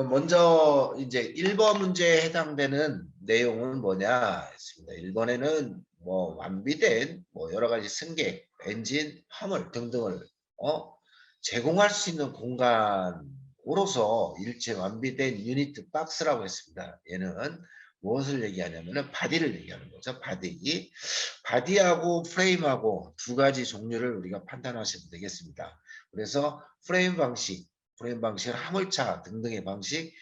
먼저 이제 1번 문제에 해당되는 내용은 뭐냐 했습니다. 1번에는 뭐 완비된 뭐 여러 가지 승객, 엔진, 화물 등등을 제공할 수 있는 공간으로서 일체 완비된 유니트 박스라고 했습니다. 얘는 무엇을 얘기하냐면은 바디를 얘기하는 거죠. 바디. 바디하고 프레임하고 두 가지 종류를 우리가 판단하시면 되겠습니다. 그래서 프레임 방식은 화물차 등등의 방식,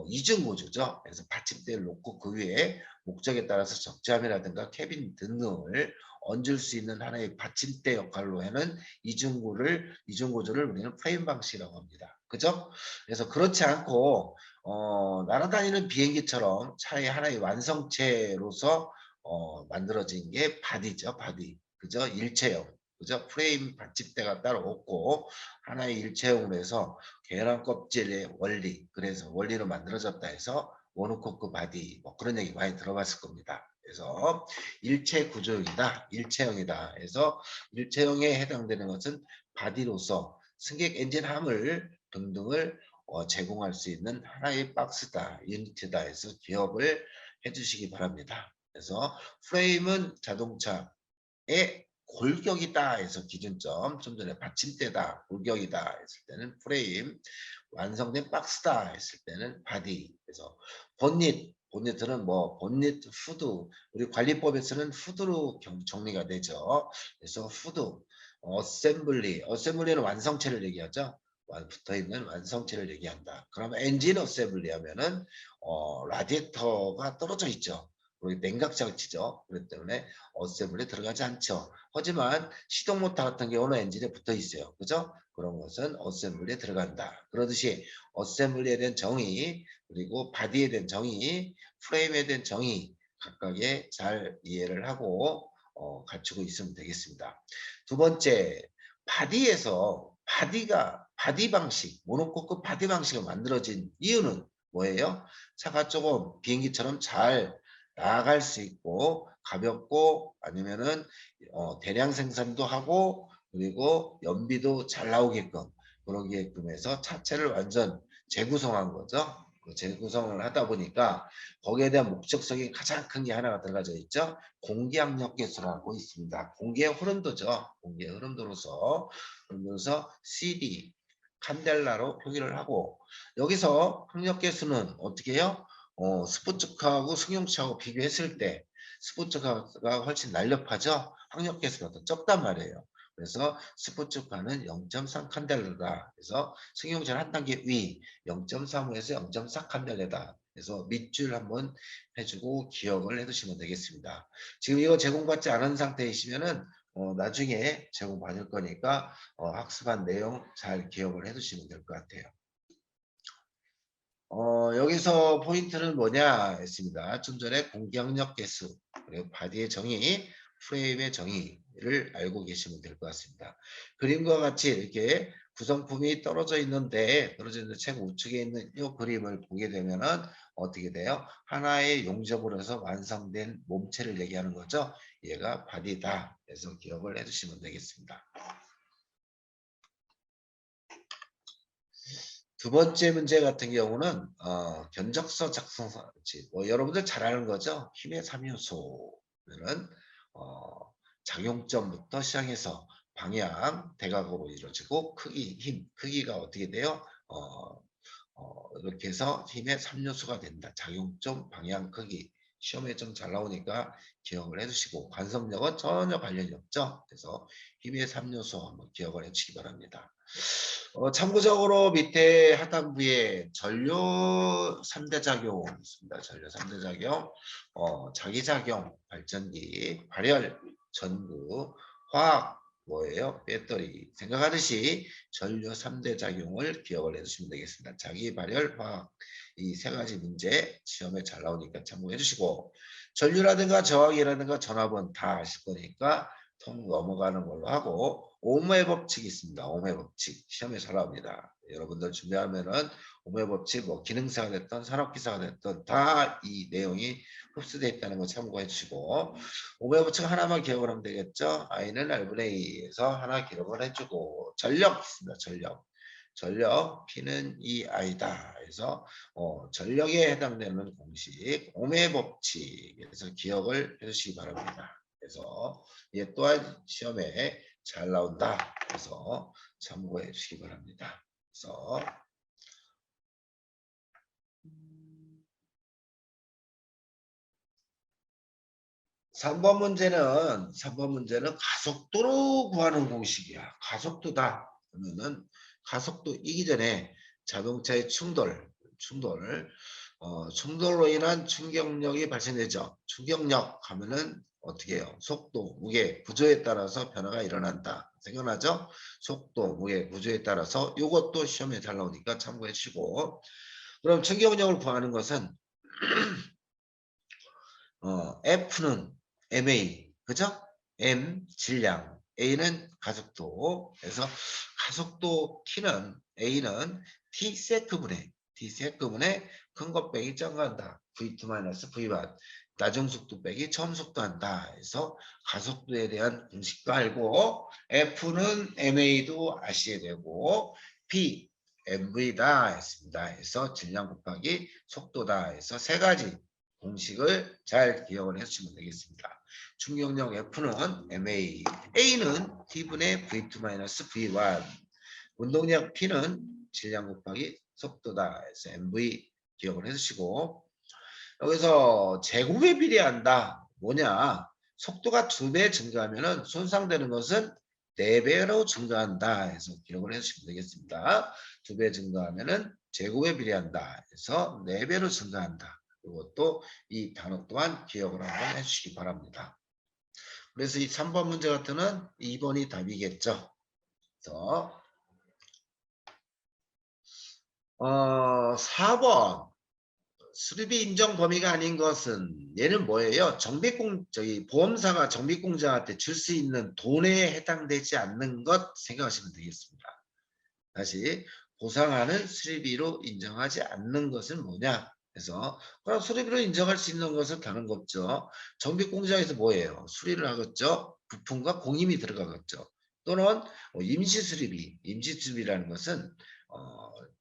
이중 구조죠. 그래서 받침대를 놓고 그 위에 목적에 따라서 적재함이라든가 캐빈 등등을 얹을 수 있는 하나의 받침대 역할로 하는 이중 구조를 우리는 프레임 방식이라고 합니다. 그죠? 그래서 그렇지 않고 날아다니는 비행기처럼 차의 하나의 완성체로서 만들어진 게 바디죠. 바디. 그죠? 일체형. 그죠? 프레임 받침대가 따로 없고 하나의 일체형으로 해서 계란 껍질의 원리, 그래서 원리로 만들어졌다 해서 원우코크 바디, 뭐 그런 얘기 많이 들어봤을 겁니다. 그래서 일체 구조형이다, 일체형이다 해서 일체형에 해당되는 것은 바디로서 승객 엔진 화물 등등을 제공할 수 있는 하나의 박스다, 유니트다 해서 기억을 해주시기 바랍니다. 그래서 프레임은 자동차의 골격이다 해서 기준점, 좀 전에 받침대다, 골격이다 했을 때는 프레임, 완성된 박스다 했을 때는 바디. 그래서 본닛은 뭐 본닛 후드, 우리 관리법에서는 후드로 정리가 되죠. 그래서 후드, 어셈블리는 완성체를 얘기하죠. 붙어있는 완성체를 얘기한다. 그러면 엔진 어셈블리 하면은 라디에이터가 떨어져 있죠. 그리고 냉각 장치죠. 그렇기 때문에 어셈블리에 들어가지 않죠. 하지만 시동 모터 같은 경우는 엔진에 붙어 있어요. 그죠? 그런 것은 어셈블리에 들어간다. 그러듯이 어셈블리에 대한 정의, 그리고 바디에 대한 정의, 프레임에 대한 정의 각각의 잘 이해를 하고 갖추고 있으면 되겠습니다. 두 번째, 바디 방식, 모노코크 바디 방식을 만들어진 이유는 뭐예요? 차가 조금 비행기처럼 잘 나아갈 수 있고 가볍고 아니면은 대량 생산도 하고 그리고 연비도 잘 나오게끔 그러게끔 해서 차체를 완전 재구성한 거죠. 그 재구성을 하다 보니까 거기에 대한 목적성이 가장 큰 게 하나가 들어가져 있죠. 공기압력 계수라고 있습니다. 공기의 흐름도죠. 공기의 흐름도로서 CD, 칸델라로 표기를 하고 여기서 학력 계수는 어떻게 해요? 스포츠카하고 승용차하고 비교했을 때 스포츠카가 훨씬 날렵하죠. 학력 계수가 더 적단 말이에요. 그래서 스포츠카는 0.3 칸델라다. 그래서 승용차는 한 단계 위 0.35에서 0.4 칸델라다. 그래서 밑줄 한번 해주고 기억을 해두시면 되겠습니다. 지금 이거 제공받지 않은 상태이시면은 나중에 제공받을 거니까 학습한 내용 잘 기억을 해두시면 될 것 같아요. 여기서 포인트는 뭐냐 했습니다. 좀 전에 공기압력 계수, 그리고 바디의 정의, 프레임의 정의를 알고 계시면 될 것 같습니다. 그림과 같이 이렇게 구성품이 떨어져 있는데 책 우측에 있는 이 그림을 보게 되면은 어떻게 돼요? 하나의 용접으로 해서 완성된 몸체를 얘기하는 거죠. 얘가 바디다. 그래서 기억을 해주시면 되겠습니다. 두 번째 문제 같은 경우는 견적서 작성서, 뭐 여러분들 잘 아는 거죠. 힘의 3요소는 작용점부터 시작해서 방향, 대각으로 이루어지고 크기가 어떻게 돼요? 이렇게 해서 힘의 3요소가 된다. 작용점, 방향, 크기. 시험에 좀 잘 나오니까 기억을 해주시고 관성력은 전혀 관련이 없죠. 그래서 힘의 3요소 한번 기억을 해주시기 바랍니다. 참고적으로 밑에 하단부에 전류 3대 작용 있습니다. 전류 3대 작용, 자기작용, 발전기, 발열, 전구, 화학, 뭐예요? 배터리. 생각하듯이 전류 3대 작용을 기억을 해주시면 되겠습니다. 자기, 발열, 화학. 이 세 가지 문제 시험에 잘 나오니까 참고해 주시고 전류라든가 저항이라든가 전압은 다 아실 거니까 통 넘어가는 걸로 하고 오음의 법칙이 있습니다. 오음의 법칙 시험에 잘 나옵니다. 여러분들 준비하면은 오음의 법칙 뭐 기능사가 됐든 산업기사가 됐든 다 이 내용이 흡수되어 있다는 거 참고해 주시고 오음의 법칙 하나만 기억을 하면 되겠죠. I는 R분의 E에서 하나 기록을 해주고 전력 있습니다. 전력 P는 EI다. 그래서 전력에 해당되는 공식 오음의 법칙에서 기억을 해주시기 바랍니다. 그래서 얘 또한 시험에 잘 나온다. 그래서 참고해 주시기 바랍니다. 그래서 3번 문제는 가속도로 구하는 공식이야. 가속도다. 그러면은 가속도 이기 전에 자동차의 충돌로 인한 충격력이 발생되죠. 충격력 하면은 어떻게 해요? 속도, 무게, 구조에 따라서 변화가 일어난다. 생각나죠? 속도, 무게, 구조에 따라서 이것도 시험에 잘 나오니까 참고해 주시고. 그럼 충격력을 구하는 것은 F는 MA, 그죠? M 질량, A는 가속도. 그래서 가속도 A는 T세크분의 큰 것 빼기 작은 거 한다. V2-V1 낮은 속도 빼기 처음 속도 한다. 그래서 가속도에 대한 공식도 알고 F는 MA도 아셔야 되고 P MV다 했습니다. 그래서 질량 곱하기 속도다 해서 세 가지 공식을 잘 기억을 해주시면 되겠습니다. 충격력 F는 MA, A는 T분의 V2-V1, 운동력 P는 질량 곱하기 속도다 해서 MV 기억을 해주시고, 여기서 제곱에 비례한다. 뭐냐? 속도가 2배 증가하면 손상되는 것은 4배로 증가한다 해서 기억을 해주시면 되겠습니다. 2배 증가하면 제곱에 비례한다 해서 4배로 증가한다. 그리고 또 이 단어 또한 기억을 한번 해주시기 바랍니다. 그래서 이 3번 문제 같은 2번이 답이겠죠. 그래서 4번 수리비 인정 범위가 아닌 것은 얘는 뭐예요? 보험사가 정비공장한테 줄 수 있는 돈에 해당되지 않는 것 생각하시면 되겠습니다. 다시 보상하는 수리비로 인정하지 않는 것은 뭐냐? 그래서 그럼 수리비로 인정할 수 있는 것은 다른 거 없죠. 정비공장에서 뭐예요? 수리를 하겠죠. 부품과 공임이 들어가겠죠. 또는 임시수리비라는 것은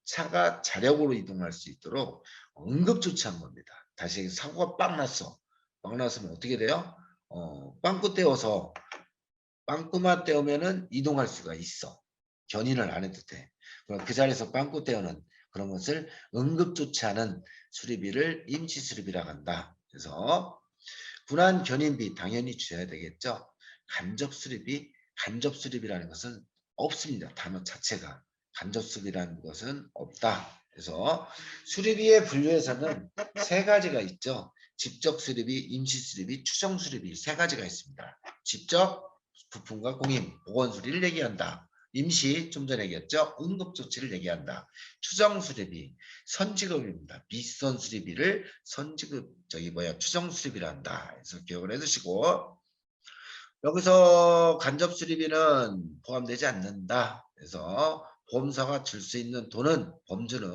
차가 자력으로 이동할 수 있도록 응급조치한 겁니다. 다시 사고가 빵 났어. 빵 났으면 어떻게 돼요? 빵꾸만 떼우면은 이동할 수가 있어. 견인을 안 해도 돼. 그럼 그 자리에서 빵꾸 떼우는 그런 것을 응급조치하는 수리비를 임시수리비라고 한다. 그래서 분한 견인비 당연히 줘야 되겠죠. 간접수리비라는 것은 없습니다. 단어 자체가. 간접수리비라는 것은 없다. 그래서 수리비의 분류에서는 세 가지가 있죠. 직접 수리비, 임시 수리비, 추정 수리비 세 가지가 있습니다. 직접 부품과 공임, 보건 수리를 얘기한다. 임시 좀 전에 얘기했죠. 응급조치를 얘기한다. 추정 수리비, 선지급입니다. 미선 수리비를 추정 수리비를 한다. 그래서 기억을 해두시고 여기서 간접 수리비는 포함되지 않는다. 그래서 보험사가 줄 수 있는 돈은 범주는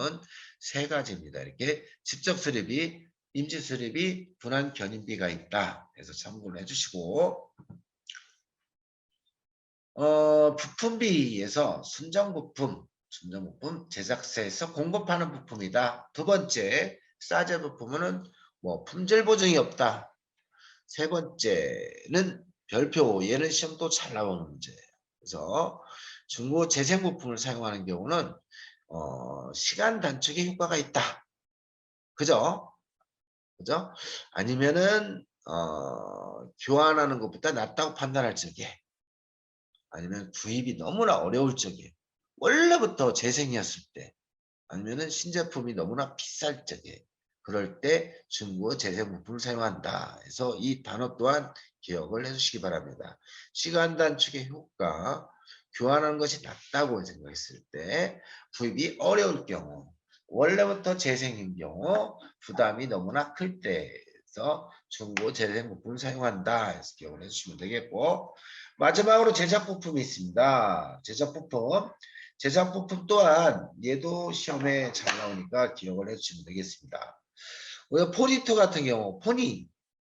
세 가지입니다. 이렇게 직접 수리비, 임시 수리비, 분한 견인비가 있다. 그래서 참고를 해주시고 부품비에서 순정부품 제작사에서 공급하는 부품이다. 두 번째, 싸제 부품은 품질 보증이 없다. 세 번째는 별표, 얘는 시험도 잘 나오는 문제예요. 그래서 중고 재생 부품을 사용하는 경우는 시간 단축에 효과가 있다. 그죠? 그죠? 아니면은 교환하는 것보다 낫다고 판단할 적에 아니면 구입이 너무나 어려울 적에 원래부터 재생이었을 때 아니면은 신제품이 너무나 비쌀 적에 그럴 때 중고 재생 부품을 사용한다. 그래서 이 단어 또한 기억을 해주시기 바랍니다. 시간 단축의 효과, 교환하는 것이 낫다고 생각했을 때, 구입이 어려울 경우, 원래부터 재생인 경우, 부담이 너무나 클 때에서 중고 재생 부품을 사용한다. 해서 기억을 해주시면 되겠고, 마지막으로 제작 부품이 있습니다. 제작 부품 또한 얘도 시험에 잘 나오니까 기억을 해주시면 되겠습니다. 우리가 포니터 같은 경우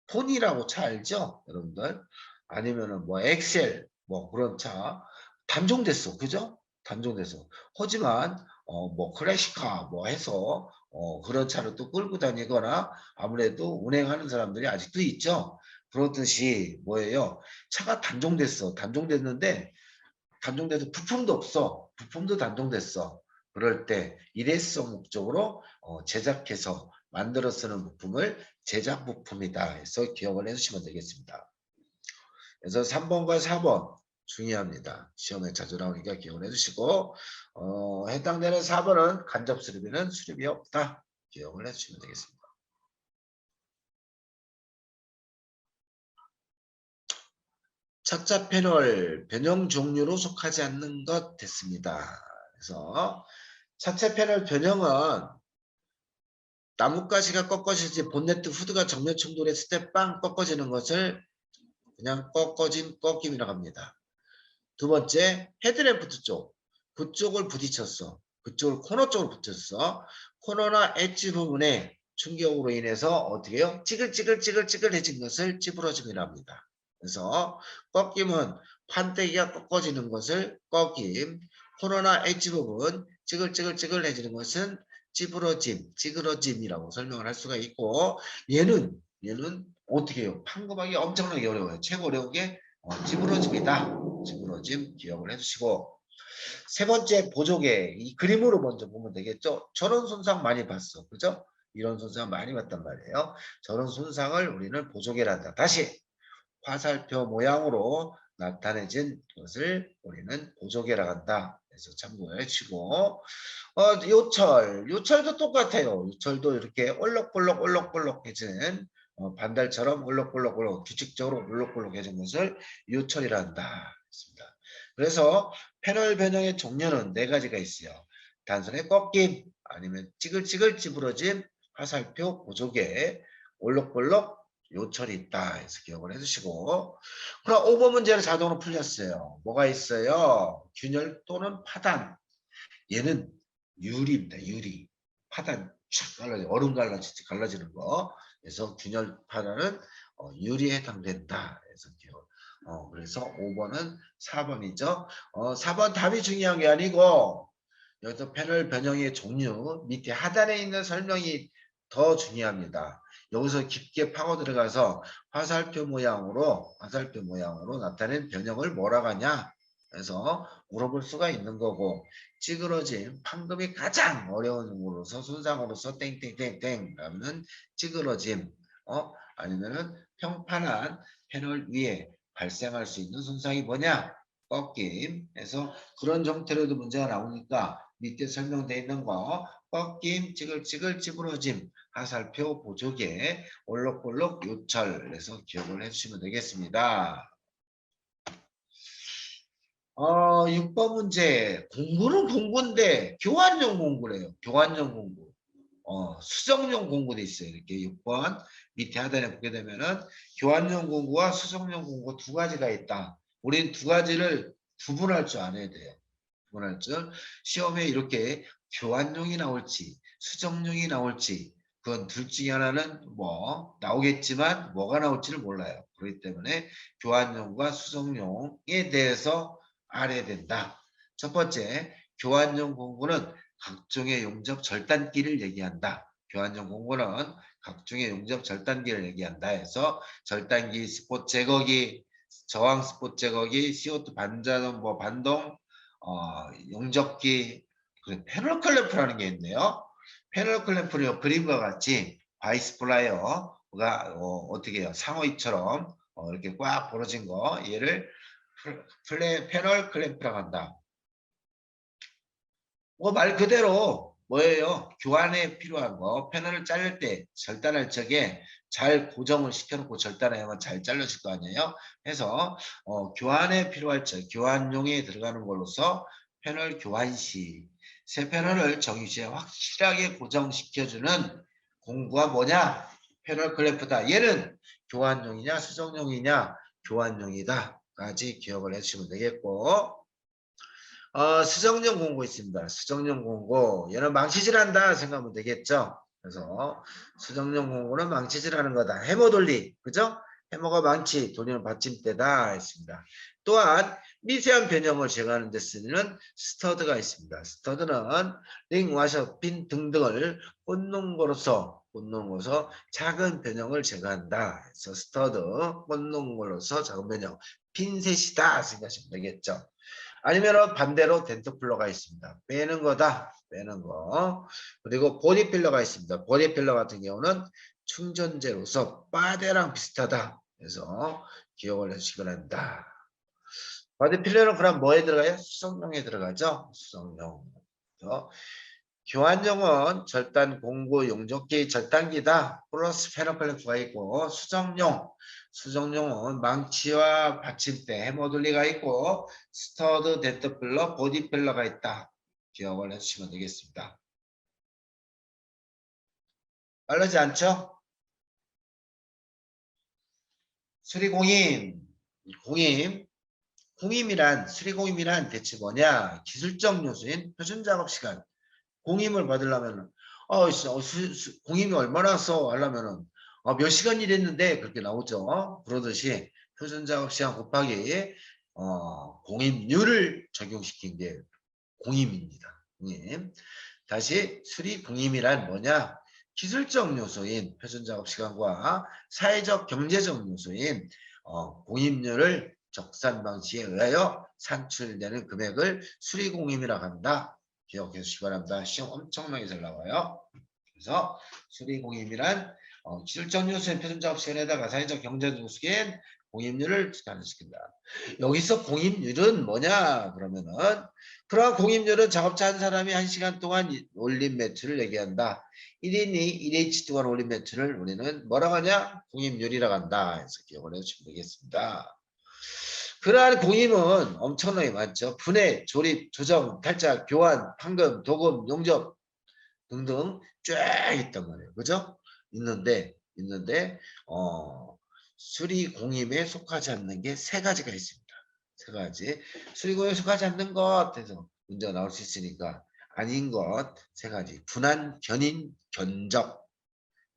포니라고 차 알죠? 여러분들 아니면은 엑셀 그런 차 단종됐어. 그죠? 단종돼서. 하지만 뭐 클래식카 뭐 해서 그런 차를 또 끌고 다니거나 아무래도 운행하는 사람들이 아직도 있죠. 그렇듯이 뭐예요? 차가 단종됐어. 단종됐는데 단종돼서 부품도 없어. 부품도 단종됐어. 그럴 때 일회성 목적으로 제작해서 만들어 쓰는 부품을 제작 부품이다 해서 기억을 해주시면 되겠습니다. 그래서 3번과 4번 중요합니다. 시험에 자주 나오니까 기억을 해주시고 해당되는 4번은 간접 수리비는 수리비 없다. 기억을 해주시면 되겠습니다. 착자 패널 변형 종류로 속하지 않는 것 됐습니다. 그래서 차체 패널 변형은 나뭇가지가 꺾어지지 본네트 후드가 정면 충돌했을 때 빵 꺾어지는 것을 그냥 꺾어진 꺾임이라고 합니다. 두 번째 헤드램프트 쪽 그쪽을 부딪혔어. 그쪽을 코너 쪽으로 붙였어. 코너나 엣지 부분에 충격으로 인해서 어떻게 해요? 찌글찌글해진 것을 찌부러짐이라고 합니다. 그래서 꺾임은 판때기가 꺾어지는 것을 꺾임, 코너나 엣지 부분 찌글찌글해지는 것은 찌그러짐이라고 설명을 할 수가 있고 얘는 어떻게 해요? 판검하기 엄청나게 어려워요. 최고 어려운 게 찌부러짐이다. 찌부러짐 기억을 해주시고 세 번째 보조개 이 그림으로 먼저 보면 되겠죠. 저런 손상 많이 봤어. 그죠? 이런 손상 많이 봤단 말이에요. 저런 손상을 우리는 보조개란다. 다시 화살표 모양으로 나타내진 것을 우리는 보조개라고 한다. 그래서 참고해 주시고 요철도 똑같아요. 요철도 이렇게 올록볼록해지는 반달처럼 올록볼록 규칙적으로 올록볼록해진 것을 요철이라 한다. 그래서 패널 변형의 종류는 네 가지가 있어요. 단순히 꺾임, 아니면 찌글찌글 찌부러짐, 화살표, 보조개, 올록볼록, 요철이 있다 해서 기억을 해주시고 그럼 5번 문제는 자동으로 풀렸어요. 뭐가 있어요? 균열 또는 파단. 얘는 유리입니다. 유리. 파단 촥 갈라져 얼음 갈라지는 거. 그래서 균열 파단은 유리에 해당된다. 그래서 기억. 그래서 5번은 4번이죠. 4번 답이 중요한 게 아니고 여기서 패널 변형의 종류 밑에 하단에 있는 설명이 더 중요합니다. 여기서 깊게 파고 들어가서 화살표 모양으로 나타낸 변형을 뭐라고 하냐? 그래서 물어볼 수가 있는 거고 찌그러짐 판금이 가장 어려운 거로서 손상으로서 땡땡땡땡 라면 찌그러짐 아니면은 평판한 패널 위에 발생할 수 있는 손상이 뭐냐? 꺾임. 해서 그런 형태로도 문제가 나오니까 밑에 설명되어 있는 거 꺾임, 찌글찌글, 찌부러짐, 화살표, 보조개, 올록볼록, 요철 해서 기억을 해주시면 되겠습니다. 6번 문제 공부는 공부인데 교환용 공부래요. 교환용 공부. 수정용 공부도 있어요. 이렇게 6번 밑에 하단에 보게 되면은 교환용 공부와 수정용 공부 두 가지가 있다. 우린 두 가지를 구분할 줄 알아야 돼요. 구분할 줄. 시험에 이렇게 교환용이 나올지 수정용이 나올지 그건 둘 중에 하나는 뭐 나오겠지만 뭐가 나올지를 몰라요. 그렇기 때문에 교환용과 수정용에 대해서 알아야 된다. 첫 번째, 교환용 공부는 각종의 용접 절단기를 얘기한다. 교환용 공부는 각종의 용접 절단기를 얘기한다 해서 절단기, 스폿 제거기, 저항 스폿 제거기, CO2 반자동, 반동, 용접기, 패널 클램프라는 게 있네요. 패널 클램프는 그림과 같이 바이스 플라이어가 어떻게 해요? 상어입처럼 이렇게 꽉 벌어진 거 얘를 패널 클램프라고 한다. 말 그대로 뭐예요? 교환에 필요한 거 패널을 자를 때 절단할 적에 잘 고정을 시켜놓고 절단해야만 잘 잘라질 거 아니에요? 해서 교환에 필요할 적 교환용에 들어가는 걸로서 패널 교환시 새 패널을 정유시에 확실하게 고정시켜주는 공구가 뭐냐? 패널 클램프다. 얘는 교환용이냐 수정용이냐? 교환용이다. 까지 기억을 해주시면 되겠고 수정용 공고 있습니다. 수정용 공고 얘는 망치질한다 생각하면 되겠죠. 그래서 수정용 공고는 망치질하는 거다. 해머 돌리 그죠? 해머가 망치, 돌리는 받침대다 했습니다. 또한 미세한 변형을 제거하는 데 쓰는 스터드가 있습니다. 스터드는 링, 와셔, 핀 등등을 꽂는 거로서 작은 변형을 제거한다. 그래서 스터드, 꽂는 거로서 작은 변형, 핀셋이다 생각하시면 되겠죠. 아니면 반대로 덴터플러가 있습니다. 빼는 거다. 빼는 거. 그리고 보디필러가 있습니다. 보디필러 같은 경우는 충전재로서 빠데랑 비슷하다. 그래서 기억을 해주시기 바랍니다. 보디필러는 그럼 뭐에 들어가요? 수성용에 들어가죠. 수성용. 교환용은 절단 공구 용접기 절단기다. 플러스 페노클레프가 있고 수정용은 망치와 받침대 해머돌리가 있고 스터드, 데트필러, 보디필러가 있다. 기억을 해주시면 되겠습니다. 빠르지 않죠? 수리공임, 수리공임이란 대체 뭐냐? 기술적 요소인 표준 작업 시간. 공임을 받으려면은 공임이 얼마나 써 하려면은 몇 시간 일했는데 그렇게 나오죠. 그러듯이 표준 작업 시간 곱하기 공임률을 적용시킨 게 공임입니다. 공임. 다시 수리 공임이란 뭐냐? 기술적 요소인 표준 작업 시간과 사회적 경제적 요소인 공임률을 적산 방식에 의하여 산출되는 금액을 수리 공임이라고 한다. 기억해 주시기 바랍니다. 시험 엄청나게 잘 나와요. 그래서 수리공임이란 기술적 요소인 표준 작업 시간에다가 사회적 경제적 요소인 공임률을 가능시킨다. 여기서 공임률은 뭐냐 그러면은 그러한 공임률은 작업자 한 사람이 1시간 동안 올린 매출을 얘기한다. 1인이 1H 동안 올린 매출을 우리는 뭐라고 하냐? 공임률이라고 한다. 해서 기억을 해주시면 되겠습니다. 그러한 공임은 엄청나게 많죠. 분해, 조립, 조정, 탈착, 교환, 판금, 도금, 용접 등등 쫙 있단 말이에요. 그죠? 있는데 수리 공임에 속하지 않는 게 세 가지가 있습니다. 세 가지. 수리 공임에 속하지 않는 것 해서 문제가 나올 수 있으니까 아닌 것 세 가지. 분한, 견인, 견적.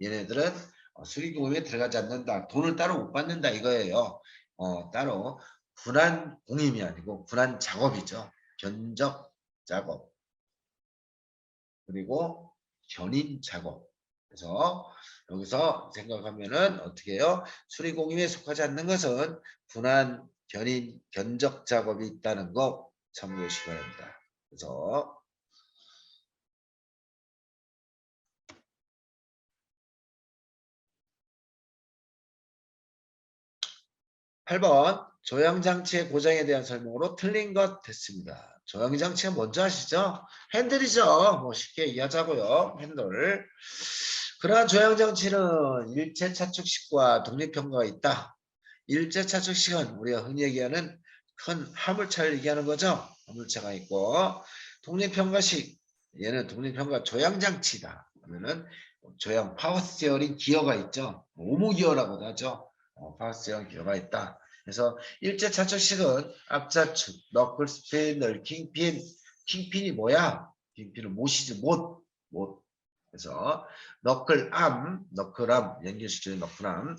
얘네들은 수리 공임에 들어가지 않는다. 돈을 따로 못 받는다 이거예요. 따로 분한 공임이 아니고 분한 작업이죠. 견적 작업. 그리고 견인 작업. 그래서 여기서 생각하면은 어떻게 해요? 수리공임에 속하지 않는 것은 분한, 견인, 견적 작업이 있다는 거 참고해 주시기 바랍니다. 그래서 8번 조향장치의 고장에 대한 설명으로 틀린 것 됐습니다. 조향장치가 뭔지 아시죠? 핸들이죠. 뭐 쉽게 이해하자고요. 핸들. 그러한 조향장치는 일체 차축식과 독립평가가 있다. 일제 차축식은 우리가 흔히 얘기하는 큰 화물차를 얘기하는 거죠. 화물차가 있고 독립평가식 얘는 독립평가 조향장치다. 그러면은 조향 파워스티어링 기어가 있죠. 오무기어라고도 하죠. 파워스티어링 기어가 있다. 그래서 일제 차축식은 앞좌측, 너클 스피널, 킹핀이 뭐야? 킹핀은 못이지 못. 그래서 너클암, 연결시키는 너클암,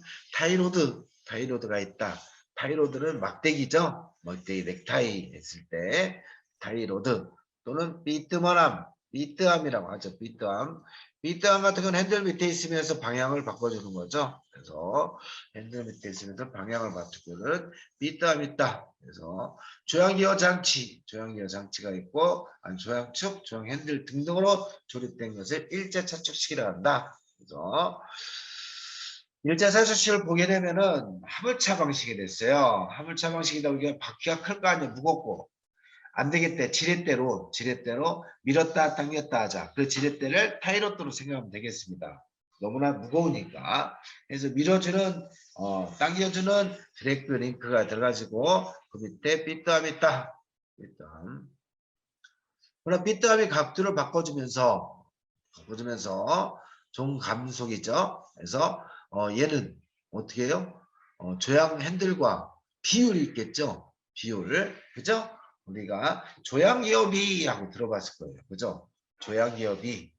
타이로드가 있다. 타이로드는 막대기죠. 막대기 넥타이 했을 때 타이로드 또는 비트암이라고 하죠. 비트암 같은 건 핸들 밑에 있으면서 방향을 바꿔주는 거죠. 그래서 핸들 밑에 있으면서 방향을 바꾸는 비트암이 있다. 그래서 조향기어 장치가 있고 조향축, 조향핸들 등등으로 조립된 것을 일제차축식이라 한다. 그래서 일제차축식을 보게 되면은 화물차 방식이 됐어요. 화물차 방식이다 보니까 바퀴가 클 거 아니에요. 무겁고. 안 되겠대. 지렛대로 밀었다 당겼다 하자. 그 지렛대를 타이로트로 생각하면 되겠습니다. 너무나 무거우니까. 그래서 밀어주는 당겨주는 드래그 링크가 들어가지고 그 밑에 빗드암이 있다. 빗드암. 그럼 빗드암이 각도를 바꿔주면서 종감속이죠. 그래서 얘는 어떻게 해요? 조향 핸들과 비율이 있겠죠. 비율. 그죠? 우리가 조향기업이 하고 들어봤을 거예요. 그죠? 조향기업이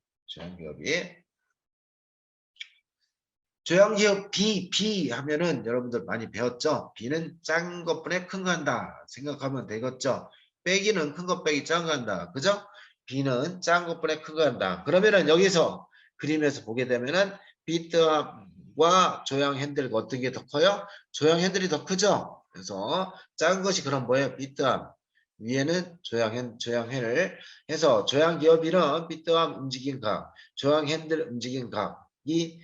조양기업 B 하면은 여러분들 많이 배웠죠? B는 작은 것분에 큰 거 한다 생각하면 되겠죠? 빼기는 큰 것 빼기 작은 거 한다. 그죠? B는 작은 것분에 큰 거 한다. 그러면은 여기서 그림에서 보게 되면은 비트와 조양 핸들 어떤 게 더 커요? 조양 핸들이 더 크죠? 그래서 작은 것이 그럼 뭐예요? 비트암. 위에는 조양 핸들 해서 조양 기업이는 비트암 움직임 각, 조양 핸들 움직임 각이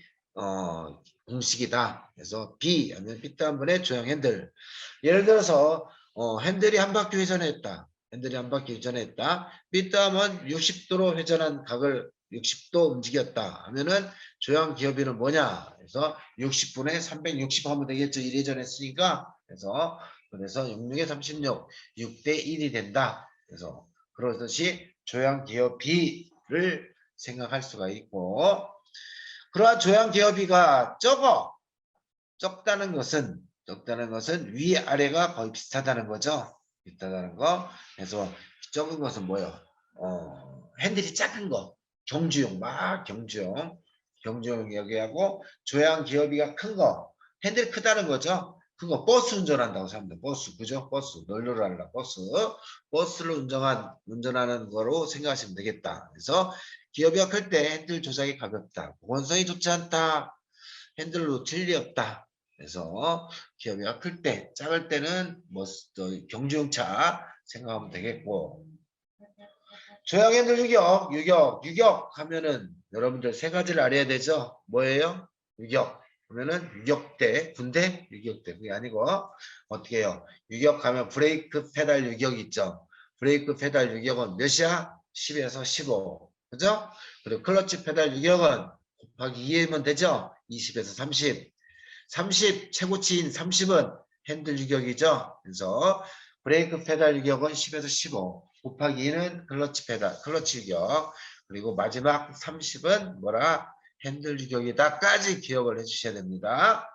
공식이다. 그래서 B 하면 비트 한 번에 조형 핸들. 예를 들어서 핸들이 한 바퀴 회전했다. 핸들이 한 바퀴 회전했다. 비트 하면 60도로 회전한 각을 60도 움직였다 하면은 조형 기업이는 뭐냐? 그래서 60분에 360 하면 되겠죠. 1 회전했으니까. 그래서 66에 36, 6대 1이 된다. 그래서 그러듯이 조형 기업 B를 생각할 수가 있고 그러한 조양 기업이가 적다는 것은 위아래가 거의 비슷하다는 거죠. 비슷하다는 거. 그래서 적은 것은 뭐예요? 핸들이 작은 거. 경주용 여기하고 조양 기업이가 큰 거. 핸들이 크다는 거죠. 그거 버스 운전한다고 생각합니다. 버스 그죠? 버스 널널하려 버스를 운전하는 거로 생각하시면 되겠다. 그래서 기업이가 클 때 핸들 조작이 가볍다. 보건성이 좋지 않다. 핸들 놓칠 리 없다. 그래서 기업이가 클 때, 작을 때는 뭐 경주용차 생각하면 되겠고 조양 핸들 유격 하면은 여러분들 세 가지를 알아야 되죠. 뭐예요? 유격 그러면은 유격대 군대 유격대 그게 아니고 어떻게 해요? 유격하면 브레이크 페달 유격 있죠. 브레이크 페달 유격은 몇이야? 10에서 15 그죠? 그리고 클러치 페달 유격은 곱하기 2하면 되죠. 20에서 30 최고치인 30은 핸들 유격이죠. 그래서 브레이크 페달 유격은 10에서 15 곱하기 2는 클러치 유격 그리고 마지막 30은 뭐라 핸들 유격이다까지 기억을 해주셔야 됩니다.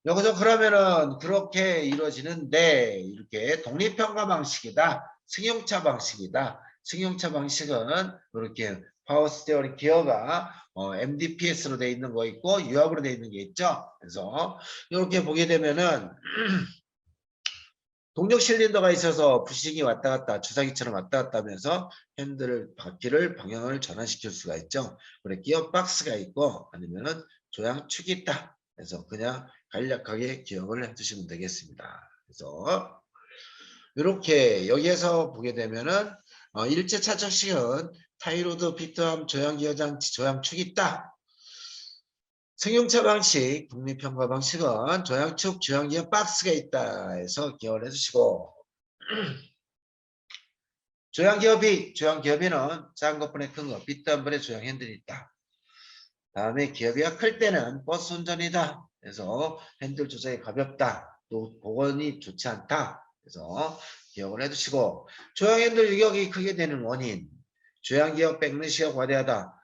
여기서 그러면은 그렇게 이루어지는데 이렇게 독립평가 방식이다. 승용차 방식이다. 승용차 방식은 이렇게 파워 스티어링 기어가 MDPS로 되어 있는 거 있고 유압으로 되어 있는 게 있죠. 그래서 이렇게 보게 되면은 동력 실린더가 있어서 부식이 왔다 갔다 주사기처럼 왔다 갔다 하면서 바퀴를 방향을 전환시킬 수가 있죠. 그래 기어 박스가 있고 아니면은 조향축이 있다. 그래서 그냥 간략하게 기억을 해두시면 되겠습니다. 그래서 이렇게 여기에서 보게 되면은 일제 차적식은 타이로드 피트암 조향기어장치 조향축이 있다. 승용차 방식, 독립평가 방식은 조향축, 조향기어 박스가 있다 해서 기억을 해주시고 조향기업이는 작은 것분에 큰 거, 비트 한 번에 조향 핸들이 있다. 다음에 기업이가 클 때는 버스 운전이다. 그래서 핸들 조작이 가볍다. 또 보건이 좋지 않다. 그래서 기억을 해두시고 조향 핸들 유격이 크게 되는 원인 조향기업 백래시가 과대하다.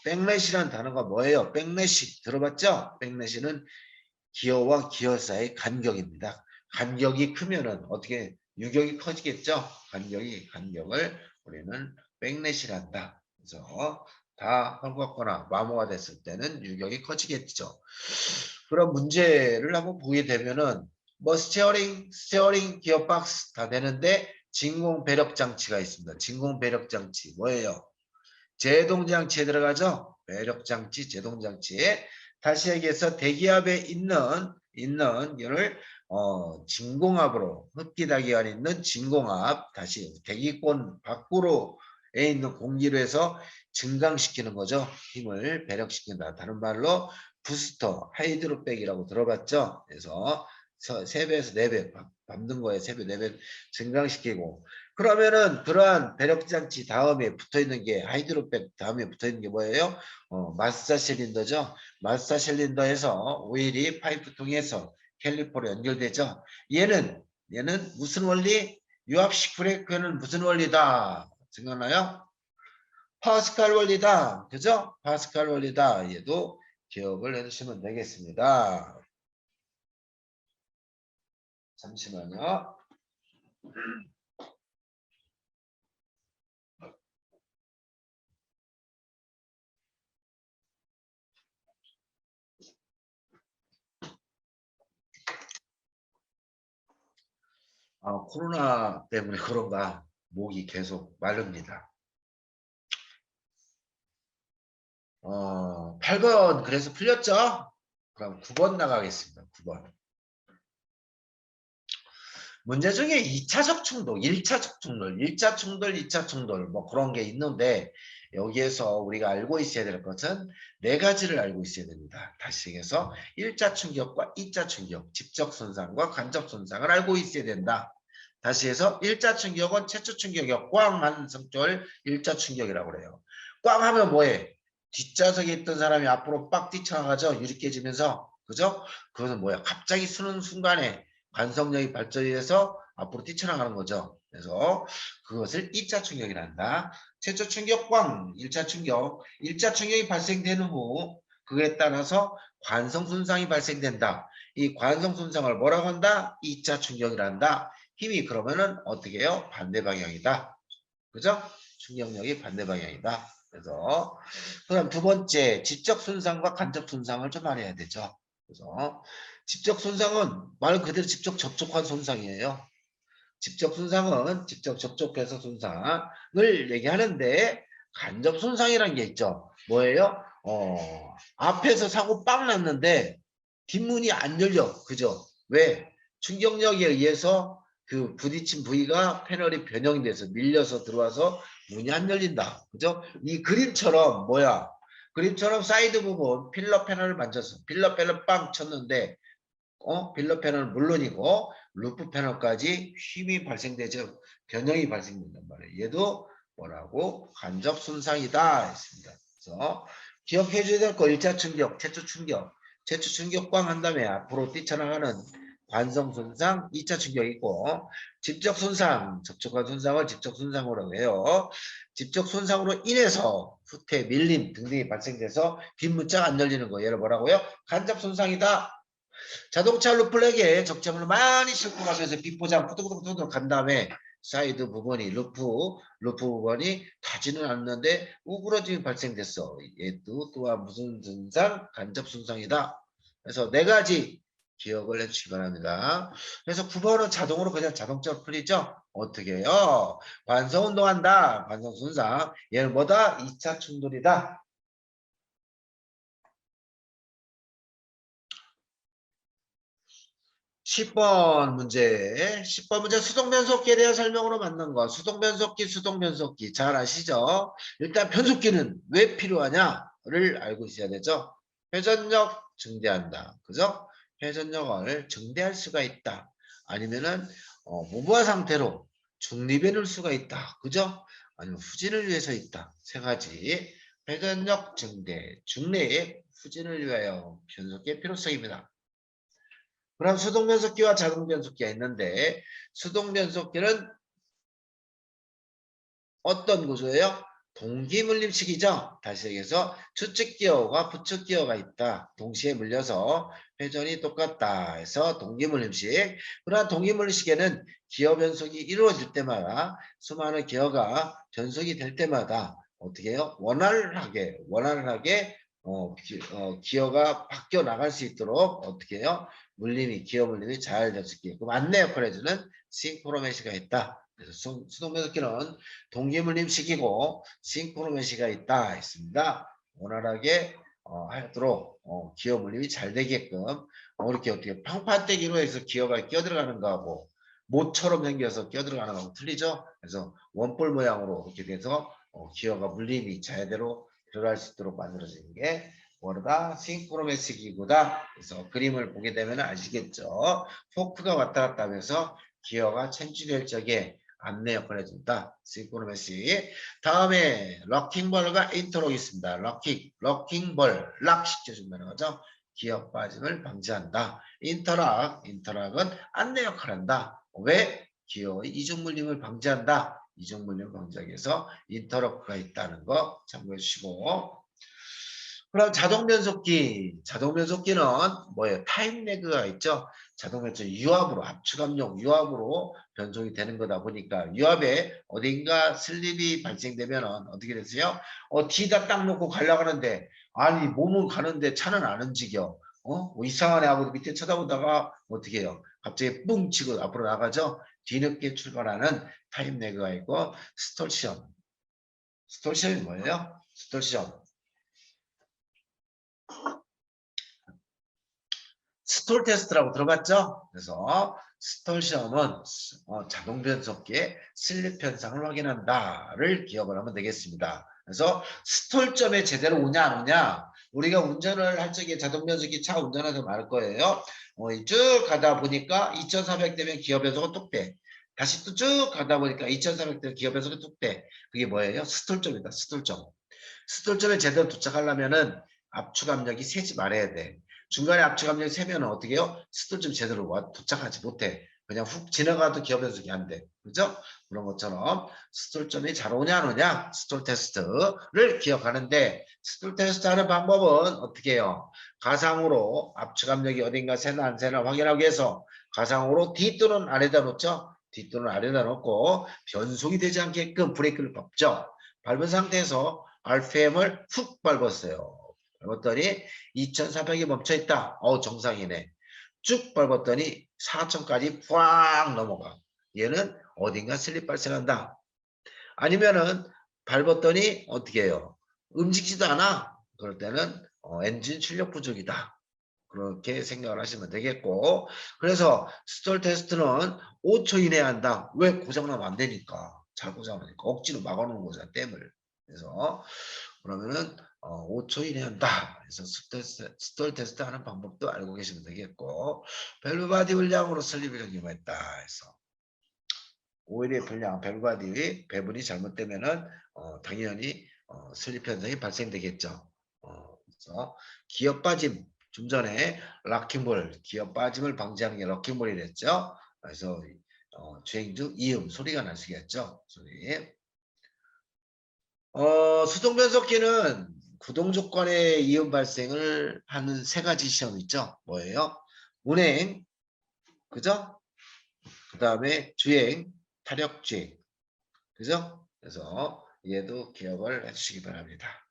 백래시란 단어가 뭐예요? 백래시 들어봤죠? 백래시는 기어와 기어 사이의 간격입니다. 간격이 크면은 어떻게 유격이 커지겠죠? 간격을 우리는 백래시란다. 그래서 다 헐겁거나 마모가 됐을 때는 유격이 커지겠죠. 그런 문제를 한번 보게 되면은 뭐 스티어링, 기어박스 다 되는데 진공 배력 장치가 있습니다. 진공 배력 장치 뭐예요? 제동 장치에 들어가죠. 배력 장치, 제동 장치에 다시 얘기해서 대기압에 있는 이를 진공압으로 흡기다기관에 있는 진공압 다시 대기권 밖으로에 있는 공기로 해서 증강시키는 거죠. 힘을 배력시킨다. 다른 말로 부스터, 하이드로백이라고 들어봤죠. 그래서 3배에서 4배 밟는 거에 3배, 4배 증강시키고 그러면은 그러한 배력장치 다음에 붙어있는 게 하이드로백 다음에 붙어있는 게 뭐예요? 마스터 실린더죠. 마스터 실린더에서 오일이 파이프 통해서 캘리퍼로 연결되죠. 얘는 무슨 원리? 유압식 브레이크는 무슨 원리다? 생각나요? 파스칼 원리다. 그죠? 파스칼 원리다. 얘도 기억을 해두시면 되겠습니다. 잠시만요. 코로나 때문에 그런가 목이 계속 마릅니다. 8번 그래서 풀렸죠? 그럼 9번 나가겠습니다. 9번. 문제 중에 2차적 충돌, 1차적 충돌, 1차 충돌, 2차 충돌 뭐 그런 게 있는데 여기에서 우리가 알고 있어야 될 것은 네 가지를 알고 있어야 됩니다. 다시 얘기해서 1차 충격과 2차 충격, 직접 손상과 간접 손상을 알고 있어야 된다. 다시 해서 1차 충격은 최초 충격이요. 꽝 하는 성격을 1차 충격이라고 그래요. 꽝 하면 뭐해? 뒷좌석에 있던 사람이 앞으로 빡 뛰쳐나가죠. 유리 깨지면서. 그죠? 그것은 뭐야? 갑자기 쓰는 순간에 관성력이 발전이 돼서 앞으로 뛰쳐나가는 거죠. 그래서 그것을 2차 충격이라 한다. 최초 충격광 1차 충격. 1차 충격이 발생되는 후 그에 따라서 관성 손상이 발생된다. 이 관성 손상을 뭐라고 한다? 2차 충격이라 한다. 힘이 그러면은 어떻게 해요? 반대 방향이다. 그죠? 충격력이 반대 방향이다. 그래서 그다음 두 번째 직접 손상과 간접 손상을 좀 알아야 되죠. 그래서 직접 손상은 말 그대로 직접 접촉한 손상이에요. 직접 손상은 직접 접촉해서 손상을 얘기하는데 간접 손상이라는 게 있죠. 뭐예요? 앞에서 사고 빵 났는데 뒷문이 안 열려. 그죠? 왜? 충격력에 의해서 그 부딪힌 부위가 패널이 변형이 돼서 밀려서 들어와서 문이 안 열린다. 그죠? 이 그림처럼 뭐야? 그림처럼 사이드 부분 필러 패널을 만져서 필러 패널 빵 쳤는데 빌러 패널은 물론이고 루프 패널까지 힘이 발생되죠. 변형이 발생된단 말이에요. 얘도 뭐라고? 간접 손상이다 했습니다. 그래서 기억해 줘야 될 거 1차 충격, 최초 충격. 최초 충격광 한 다음에 앞으로 뛰쳐나가는 관성 손상, 2차 충격이고 직접 손상, 접촉한 손상을 직접 손상으로 해요. 직접 손상으로 인해서 후퇴, 밀림 등등이 발생돼서 뒷문자가 안 열리는 거 얘를 뭐라고요? 간접 손상이다. 자동차 루플렉에 적재물을 많이 싣고 가면서 빗보장 푸드푸드푸드 간 다음에 사이드 부분이 루프 부분이 타지는 않는데 우그러짐이 발생됐어. 얘도 또한 무슨 증상? 간접 손상이다. 그래서 네 가지 기억을 해주시기 바랍니다. 그래서 9번은 자동으로 그냥 자동차로 풀리죠? 어떻게 해요? 관성 운동한다. 관성 손상. 얘는 뭐다? 2차 충돌이다. 10번 문제. 10번 문제 수동변속기에 대한 설명으로 만든 거. 수동변속기, 수동변속기. 잘 아시죠? 일단 변속기는 왜 필요하냐를 알고 있어야 되죠. 회전력 증대한다. 그죠? 회전력을 증대할 수가 있다. 아니면은 무모한 상태로 중립해 놓을 수가 있다. 그죠? 아니면 후진을 위해서 있다. 세 가지. 회전력 증대, 중례의 후진을 위하여 변속기의 필요성입니다. 그럼 수동 변속기와 자동 변속기가 있는데 수동 변속기는 어떤 구조예요? 동기물림식이죠. 다시 얘기해서 추측 기어와 부측 기어가 있다. 동시에 물려서 회전이 똑같다 해서 동기물림식. 그러나 동기물림식에는 기어 변속이 이루어질 때마다 수많은 기어가 변속이 될 때마다 어떻게 해요? 원활하게 기어가 바뀌어 나갈 수 있도록 어떻게 해요? 기어 물림이 잘 될 수 있게끔 안내 역할을 해주는 싱크로메시가 있다. 그래서 수동 변속기는 동기물림식이고 싱크로메시가 있다 했습니다. 원활하게 하도록 기어 물림이 잘 되게끔 이렇게 어떻게 팡판대기로 해서 기어가 끼어들어가는 거하고 모처럼 생겨서 끼어들어가는 거하고 틀리죠. 그래서 원볼 모양으로 이렇게 돼서 기어가 물림이 제대로 들어갈 수 있도록 만들어지는 게 뭐다? 싱크로메시 기구다. 그래서 그림을 보게 되면 아시겠죠. 포크가 왔다 갔다 하면서 기어가 체인지될 적에 안내 역할을 해준다. 싱크로메시. 다음에 럭킹볼과 인터록이 있습니다. 럭킹볼, 락 시켜준다는 거죠. 기어 빠짐을 방지한다. 인터락은 안내 역할을 한다. 왜? 기어의 이중물림을 방지한다. 이중물림을 방지하기 위해서 인터럭가 있다는 거 참고해 주시고 그럼 자동 변속기는 뭐예요? 타임 레그가 있죠. 자동 변속기 유압으로 압축압력 유압으로 변속이 되는 거다 보니까 유압에 어딘가 슬립이 발생되면 어떻게 되세요? 뒤다 딱 놓고 가려고 하는데 아니 몸은 가는데 차는 안 움직여. 뭐 이상하네 하고 밑에 쳐다보다가 어떻게 해요? 갑자기 뿡 치고 앞으로 나가죠. 뒤늦게 출발하는 타임 레그가 있고 스톨 시험. 스톨 시험이 뭐예요? 스톨 시험. 스톨 테스트라고 들어봤죠? 그래서 스톨 시험은 자동 변속기의 슬립 현상을 확인한다를 기억을 하면 되겠습니다. 그래서 스톨점에 제대로 오냐 안 오냐, 우리가 운전을 할 적에 자동 변속기 차 운전하다 말 거예요. 쭉 가다 보니까 2400 되면 기어 변속은 뚝 돼. 다시 또 쭉 가다 보니까 2400 되면 기어 변속은 뚝 돼. 그게 뭐예요? 스톨점이다. 스톨점. 스톨점에 제대로 도착하려면은 압축 압력이 세지 말아야 돼. 중간에 압축 압력이 세면 어떻게 해요? 스톨점 제대로 도착하지 못해. 그냥 훅 지나가도 기어 변속이 안 돼. 그죠? 그런 것처럼 스톨점이 잘 오냐 안 오냐 스톨 테스트를 기억하는데, 스톨 테스트 하는 방법은 어떻게 해요? 가상으로 압축 압력이 어딘가 세나 안 세나 확인하기 위해서 가상으로 뒷도는 아래다 놓죠. 뒷도는 아래다 놓고 변속이 되지 않게끔 브레이크를 밟죠. 밟은 상태에서 RPM을 훅 밟았어요. 밟았더니 2400이 멈춰있다. 정상이네. 쭉 밟았더니 4000까지 꽉 넘어가. 얘는 어딘가 슬립 발생한다. 아니면은 밟았더니 어떻게 해요? 움직이지도 않아. 그럴 때는 엔진 출력 부족이다. 그렇게 생각을 하시면 되겠고, 그래서 스톨 테스트는 5초 이내에 한다. 왜? 고장나면 안 되니까. 잘 고장나니까 억지로 막아놓는 거잖아, 댐을. 그래서 그러면은 5초 이내에 한다. 그래서 스톨 테스트 하는 방법도 알고 계시면 되겠고, 밸브바디 불량으로 슬립이 경험했다 해서 오일의 불량, 밸브바디 배분이 잘못되면은 당연히 슬립 현상이 발생되겠죠. 그래서 기어 빠짐, 좀 전에 락킹볼, 기어 빠짐을 방지하는 게 락킹볼이랬죠. 그래서 주행 중 이음 소리가 날 수 있겠죠. 소리. 수동 변속기는 구동 조건의 이음 발생을 하는 세 가지 시험 있죠. 뭐예요? 운행, 그죠? 그 다음에 주행, 타력 주행, 그죠? 그래서 얘도 기억을 해주시기 바랍니다.